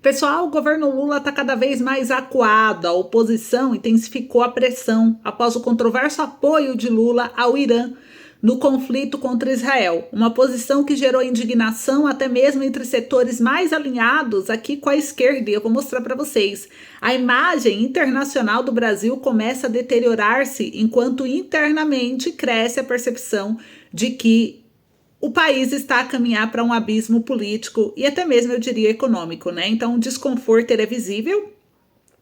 Pessoal, o governo Lula está cada vez mais acuado. A oposição intensificou a pressão após o controverso apoio de Lula ao Irã no conflito contra Israel. Uma posição que gerou indignação até mesmo entre setores mais alinhados aqui com a esquerda. E eu vou mostrar para vocês. A imagem internacional do Brasil começa a deteriorar-se enquanto internamente cresce a percepção de que o país está a caminhar para um abismo político e até mesmo, eu diria, econômico, né? Então, o desconforto é visível.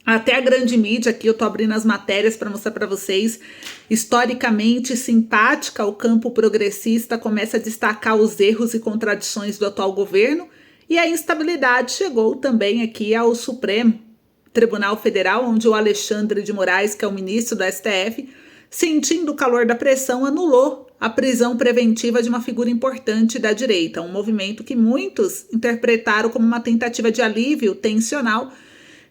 Até a grande mídia, aqui eu tô abrindo as matérias para mostrar para vocês, historicamente simpática ao campo progressista, começa a destacar os erros e contradições do atual governo, e a instabilidade chegou também aqui ao Supremo Tribunal Federal, onde o Alexandre de Moraes, que é o ministro do STF, sentindo o calor da pressão, anulou a prisão preventiva de uma figura importante da direita, um movimento que muitos interpretaram como uma tentativa de alívio tensional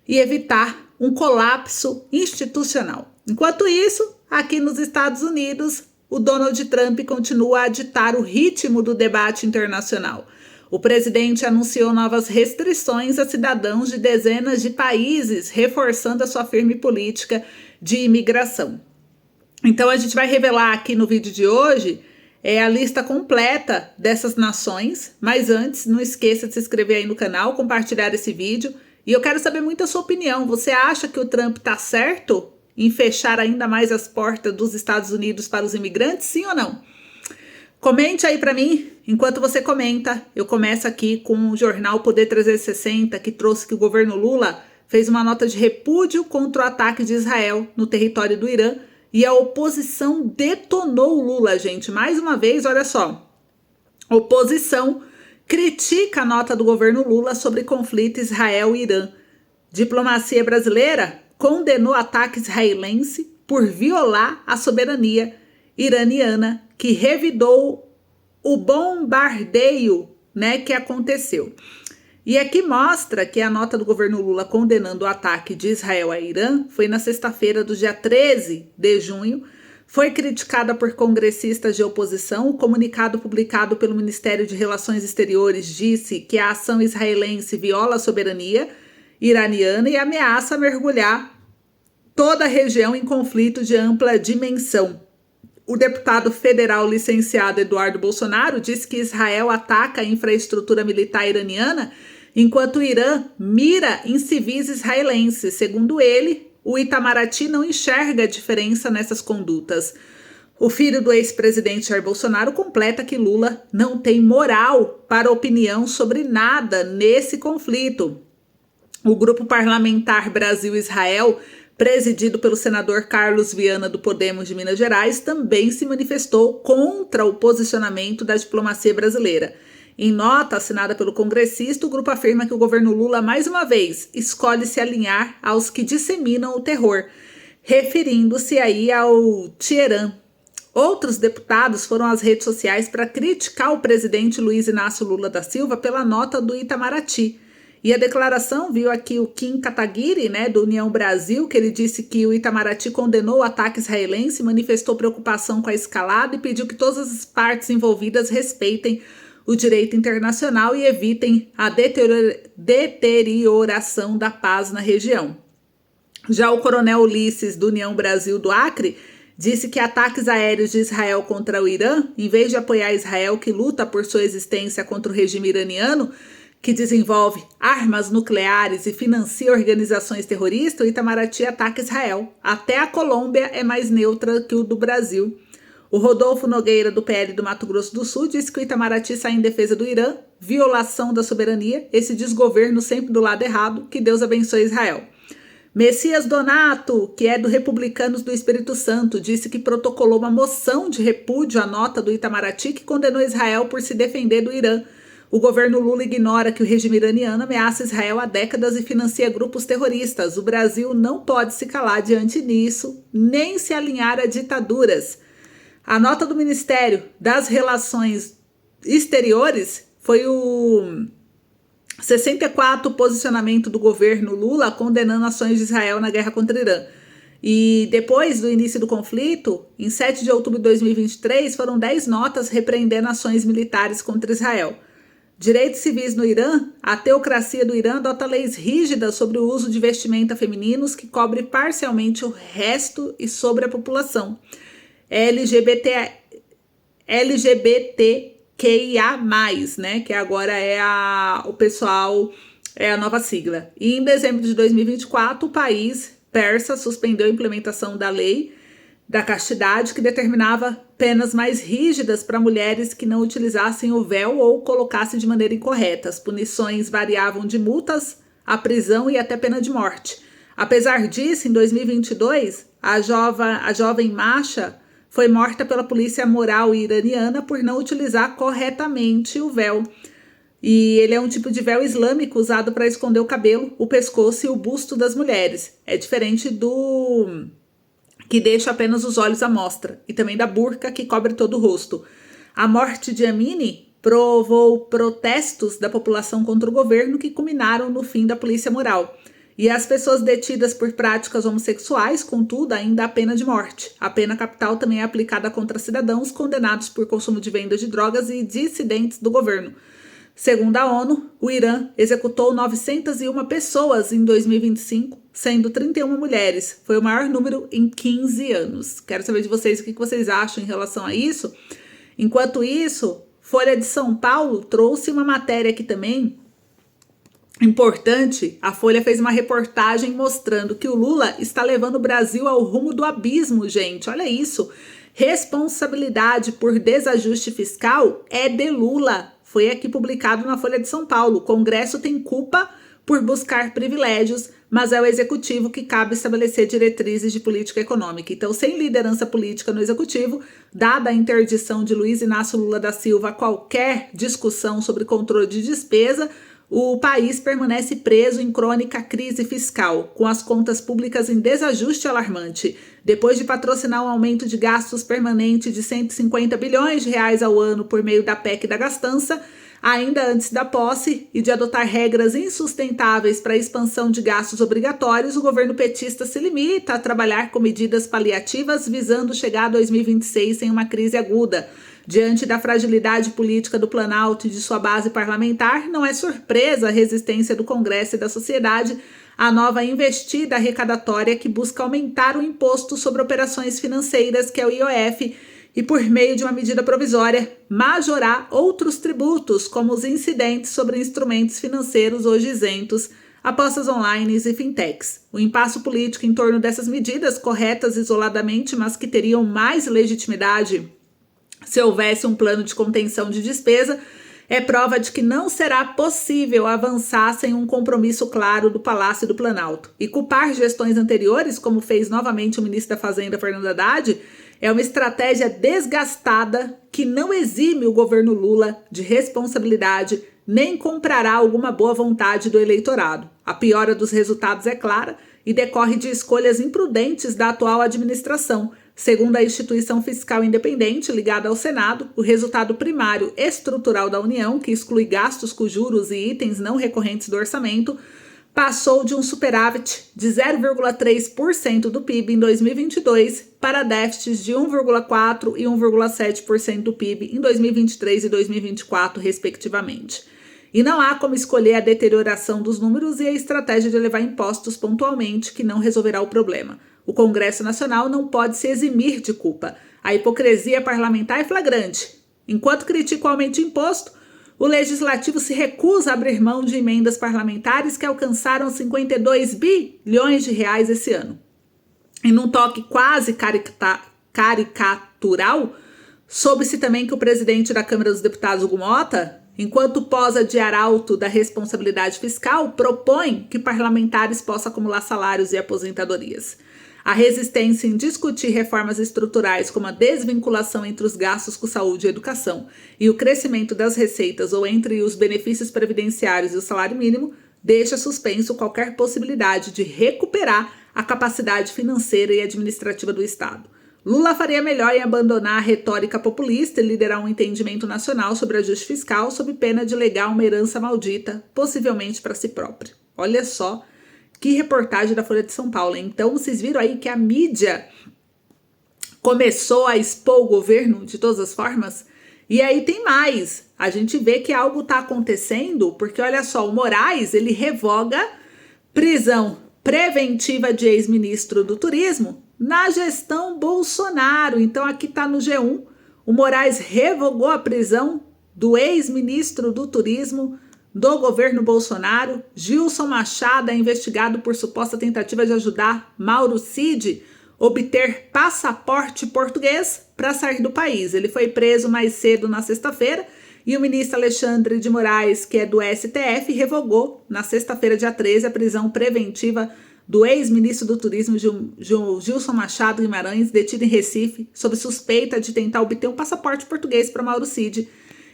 e evitar um colapso institucional. Enquanto isso, aqui nos Estados Unidos, o Donald Trump continua a ditar o ritmo do debate internacional. O presidente anunciou novas restrições a cidadãos de dezenas de países, reforçando a sua firme política de imigração. Então a gente vai revelar aqui no vídeo de hoje a lista completa dessas nações, mas antes não esqueça de se inscrever aí no canal, compartilhar esse vídeo e eu quero saber muito a sua opinião. Você acha que o Trump está certo em fechar ainda mais as portas dos Estados Unidos para os imigrantes, sim ou não? Comente aí para mim. Enquanto você comenta, eu começo aqui com o jornal Poder 360, que trouxe que o governo Lula fez uma nota de repúdio contra o ataque de Israel no território do Irã. E a oposição detonou o Lula, gente. Mais uma vez, olha só. A oposição critica a nota do governo Lula sobre conflito Israel-Irã. Diplomacia brasileira condenou o ataque israelense por violar a soberania iraniana, que revidou o bombardeio, que aconteceu. E aqui mostra que a nota do governo Lula condenando o ataque de Israel a Irã foi na sexta-feira do dia 13 de junho, foi criticada por congressistas de oposição. O comunicado publicado pelo Ministério de Relações Exteriores disse que a ação israelense viola a soberania iraniana e ameaça mergulhar toda a região em conflito de ampla dimensão. O deputado federal licenciado Eduardo Bolsonaro disse que Israel ataca a infraestrutura militar iraniana enquanto o Irã mira em civis israelenses. Segundo ele, o Itamaraty não enxerga a diferença nessas condutas. O filho do ex-presidente Jair Bolsonaro completa que Lula não tem moral para opinião sobre nada nesse conflito. O grupo parlamentar Brasil-Israel, presidido pelo senador Carlos Viana do Podemos de Minas Gerais, também se manifestou contra o posicionamento da diplomacia brasileira. Em nota assinada pelo congressista, o grupo afirma que o governo Lula, mais uma vez, escolhe se alinhar aos que disseminam o terror, referindo-se aí ao Teherã. Outros deputados foram às redes sociais para criticar o presidente Luiz Inácio Lula da Silva pela nota do Itamaraty. E a declaração, viu aqui o Kim Kataguiri, do União Brasil, que ele disse que o Itamaraty condenou o ataque israelense, manifestou preocupação com a escalada e pediu que todas as partes envolvidas respeitem o direito internacional e evitem a deterioração da paz na região. Já o coronel Ulisses, do União Brasil do Acre, disse que ataques aéreos de Israel contra o Irã, em vez de apoiar Israel, que luta por sua existência contra o regime iraniano, que desenvolve armas nucleares e financia organizações terroristas, o Itamaraty ataca Israel. Até a Colômbia é mais neutra que o do Brasil. O Rodolfo Nogueira, do PL do Mato Grosso do Sul, disse que o Itamaraty sai em defesa do Irã, violação da soberania, esse desgoverno sempre do lado errado, que Deus abençoe Israel. Messias Donato, que é do Republicanos do Espírito Santo, disse que protocolou uma moção de repúdio à nota do Itamaraty que condenou Israel por se defender do Irã. O governo Lula ignora que o regime iraniano ameaça Israel há décadas e financia grupos terroristas. O Brasil não pode se calar diante disso, nem se alinhar a ditaduras. A nota do Ministério das Relações Exteriores foi o 64 posicionamento do governo Lula condenando ações de Israel na guerra contra o Irã. E depois do início do conflito, em 7 de outubro de 2023, foram 10 notas repreendendo ações militares contra Israel. Direitos civis no Irã. A teocracia do Irã adota leis rígidas sobre o uso de vestimenta femininos que cobre parcialmente o resto e sobre a população. LGBTQIA+, né? Que agora é o pessoal, é a nova sigla. E em dezembro de 2024, o país persa suspendeu a implementação da lei da castidade, que determinava penas mais rígidas para mulheres que não utilizassem o véu ou colocassem de maneira incorreta. As punições variavam de multas à prisão e até pena de morte. Apesar disso, em 2022, a jovem Masha foi morta pela polícia moral iraniana por não utilizar corretamente o véu. E ele é um tipo de véu islâmico usado para esconder o cabelo, o pescoço e o busto das mulheres. É diferente do que deixa apenas os olhos à mostra, e também da burca, que cobre todo o rosto. A morte de Amini provou protestos da população contra o governo que culminaram no fim da polícia moral. E as pessoas detidas por práticas homossexuais, contudo, ainda há pena de morte. A pena capital também é aplicada contra cidadãos condenados por consumo de venda de drogas e dissidentes do governo. Segundo a ONU, o Irã executou 901 pessoas em 2025, sendo 31 mulheres. Foi o maior número em 15 anos. Quero saber de vocês o que vocês acham em relação a isso. Enquanto isso, Folha de São Paulo trouxe uma matéria aqui também importante. A Folha fez uma reportagem mostrando que o Lula está levando o Brasil ao rumo do abismo, gente. Olha isso. Responsabilidade por desajuste fiscal é de Lula. Foi aqui publicado na Folha de São Paulo. O Congresso tem culpa por buscar privilégios, mas é o Executivo que cabe estabelecer diretrizes de política econômica. Então, sem liderança política no Executivo, dada a interdição de Luiz Inácio Lula da Silva a qualquer discussão sobre controle de despesa, o país permanece preso em crônica crise fiscal, com as contas públicas em desajuste alarmante. Depois de patrocinar um aumento de gastos permanente de 150 bilhões de reais ao ano por meio da PEC da gastança, ainda antes da posse, e de adotar regras insustentáveis para a expansão de gastos obrigatórios, o governo petista se limita a trabalhar com medidas paliativas visando chegar a 2026 sem uma crise aguda. Diante da fragilidade política do Planalto e de sua base parlamentar, não é surpresa a resistência do Congresso e da sociedade à nova investida arrecadatória que busca aumentar o imposto sobre operações financeiras, que é o IOF, e, por meio de uma medida provisória, majorar outros tributos, como os incidentes sobre instrumentos financeiros hoje isentos, apostas online e fintechs. O impasse político em torno dessas medidas, corretas isoladamente, mas que teriam mais legitimidade se houvesse um plano de contenção de despesa, é prova de que não será possível avançar sem um compromisso claro do Palácio e do Planalto. E culpar gestões anteriores, como fez novamente o ministro da Fazenda, Fernando Haddad, é uma estratégia desgastada que não exime o governo Lula de responsabilidade nem comprará alguma boa vontade do eleitorado. A piora dos resultados é clara e decorre de escolhas imprudentes da atual administração. Segundo a instituição fiscal independente ligada ao Senado, o resultado primário estrutural da União, que exclui gastos com juros e itens não recorrentes do orçamento, passou de um superávit de 0,3% do PIB em 2022 para déficits de 1,4% e 1,7% do PIB em 2023 e 2024, respectivamente. E não há como escolher a deterioração dos números e a estratégia de elevar impostos pontualmente, que não resolverá o problema. O Congresso Nacional não pode se eximir de culpa. A hipocrisia parlamentar é flagrante. Enquanto critica o aumento de imposto, o Legislativo se recusa a abrir mão de emendas parlamentares que alcançaram 52 bilhões de reais esse ano. E num toque quase caricatural, soube-se também que o presidente da Câmara dos Deputados, Hugo Mota, enquanto posa de arauto da responsabilidade fiscal, propõe que parlamentares possam acumular salários e aposentadorias. A resistência em discutir reformas estruturais como a desvinculação entre os gastos com saúde e educação e o crescimento das receitas ou entre os benefícios previdenciários e o salário mínimo deixa suspenso qualquer possibilidade de recuperar a capacidade financeira e administrativa do Estado. Lula faria melhor em abandonar a retórica populista e liderar um entendimento nacional sobre ajuste fiscal sob pena de legar uma herança maldita, possivelmente para si próprio. Olha só que reportagem da Folha de São Paulo. Então, vocês viram aí que a mídia começou a expor o governo de todas as formas? E aí tem mais, a gente vê que algo está acontecendo, porque olha só, o Moraes, ele revoga prisão preventiva de ex-ministro do Turismo na gestão Bolsonaro. Então aqui está no G1, o Moraes revogou a prisão do ex-ministro do Turismo do governo Bolsonaro. Gilson Machado é investigado por suposta tentativa de ajudar Mauro Cid obter passaporte português para sair do país. Ele foi preso mais cedo na sexta-feira e o ministro Alexandre de Moraes, que é do STF, revogou na sexta-feira, dia 13, a prisão preventiva do ex-ministro do Turismo Gilson Machado Guimarães, detido em Recife, sob suspeita de tentar obter um passaporte português para Mauro Cid,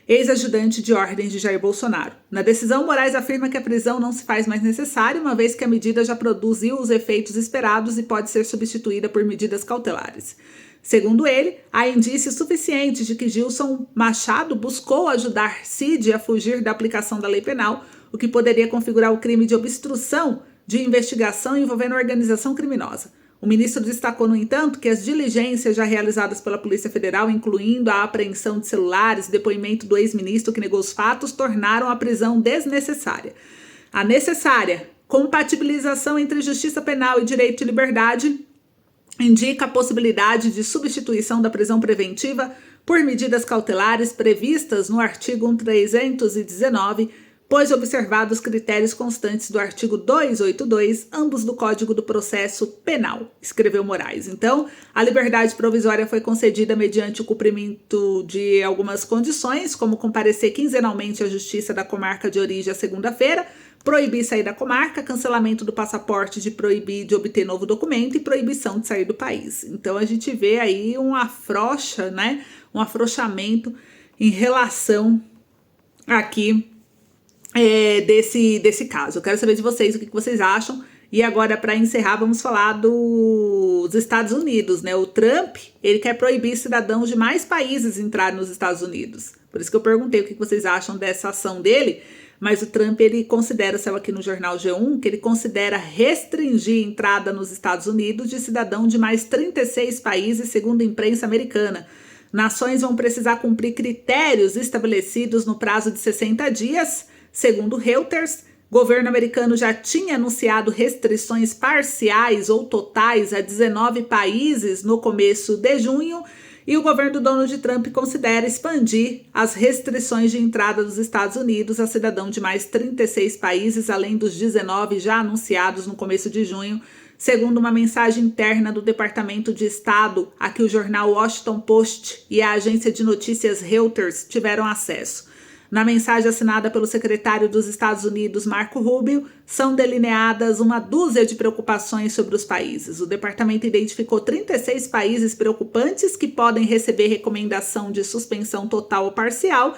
ex-ajudante de ordens de Jair Bolsonaro. Na decisão, Moraes afirma que a prisão não se faz mais necessária, uma vez que a medida já produziu os efeitos esperados e pode ser substituída por medidas cautelares. Segundo ele, há indícios suficientes de que Gilson Machado buscou ajudar Cid a fugir da aplicação da lei penal, o que poderia configurar o crime de obstrução de investigação envolvendo organização criminosa. O ministro destacou, no entanto, que as diligências já realizadas pela Polícia Federal, incluindo a apreensão de celulares e depoimento do ex-ministro que negou os fatos, tornaram a prisão desnecessária. A necessária compatibilização entre justiça penal e direito de liberdade indica a possibilidade de substituição da prisão preventiva por medidas cautelares previstas no artigo 319, pois observados critérios constantes do artigo 282, ambos do Código do Processo Penal, escreveu Moraes. Então, a liberdade provisória foi concedida mediante o cumprimento de algumas condições, como comparecer quinzenalmente à Justiça da comarca de origem à segunda-feira, proibir sair da comarca, cancelamento do passaporte, de proibir de obter novo documento e proibição de sair do país. Então, a gente vê aí um afrouxamento em relação aqui desse caso. Eu quero saber de vocês o que vocês acham. E agora, para encerrar, vamos falar dos Estados Unidos, né? O Trump, ele quer proibir cidadãos de mais países entrarem nos Estados Unidos. Por isso que eu perguntei o que vocês acham dessa ação dele. Mas o Trump, ele considera, saiu aqui no jornal G1, que ele considera restringir a entrada nos Estados Unidos de cidadão de mais 36 países, segundo a imprensa americana. Nações vão precisar cumprir critérios estabelecidos no prazo de 60 dias, segundo Reuters. O governo americano já tinha anunciado restrições parciais ou totais a 19 países no começo de junho, e o governo do Donald Trump considera expandir as restrições de entrada dos Estados Unidos a cidadão de mais 36 países, além dos 19 já anunciados no começo de junho, segundo uma mensagem interna do Departamento de Estado a que o jornal Washington Post e a agência de notícias Reuters tiveram acesso. Na mensagem assinada pelo secretário dos Estados Unidos, Marco Rubio, são delineadas uma dúzia de preocupações sobre os países. O departamento identificou 36 países preocupantes que podem receber recomendação de suspensão total ou parcial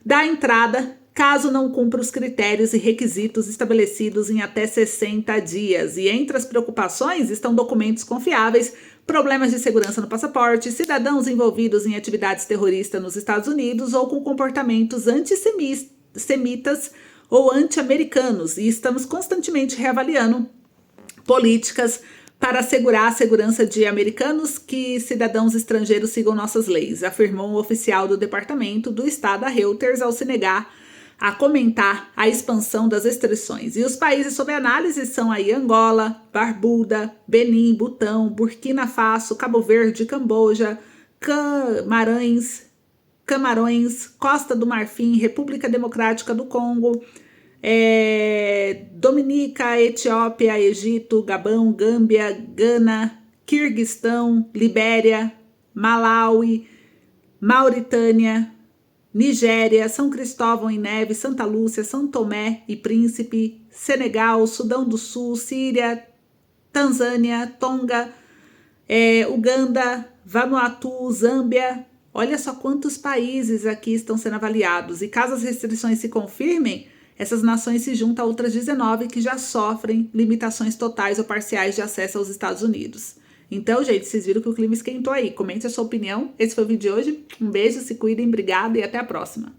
da entrada, caso não cumpra os critérios e requisitos estabelecidos em até 60 dias. E entre as preocupações estão documentos confiáveis, problemas de segurança no passaporte, cidadãos envolvidos em atividades terroristas nos Estados Unidos ou com comportamentos antissemitas ou anti-americanos. E estamos constantemente reavaliando políticas para assegurar a segurança de americanos que cidadãos estrangeiros sigam nossas leis, afirmou um oficial do Departamento do Estado a Reuters ao se negar a comentar a expansão das restrições. E os países sob análise são aí Angola, Barbuda, Benin, Butão, Burkina Faso, Cabo Verde, Camboja, Camarões, Costa do Marfim, República Democrática do Congo, Dominica, Etiópia, Egito, Gabão, Gâmbia, Gana, Quirguistão, Libéria, Malawi, Mauritânia, Nigéria, São Cristóvão e Neves, Santa Lúcia, São Tomé e Príncipe, Senegal, Sudão do Sul, Síria, Tanzânia, Tonga, Uganda, Vanuatu, Zâmbia. Olha só quantos países aqui estão sendo avaliados. E caso as restrições se confirmem, essas nações se juntam a outras 19 que já sofrem limitações totais ou parciais de acesso aos Estados Unidos. Então, gente, vocês viram que o clima esquentou aí. Comente a sua opinião. Esse foi o vídeo de hoje. Um beijo, se cuidem, obrigada e até a próxima.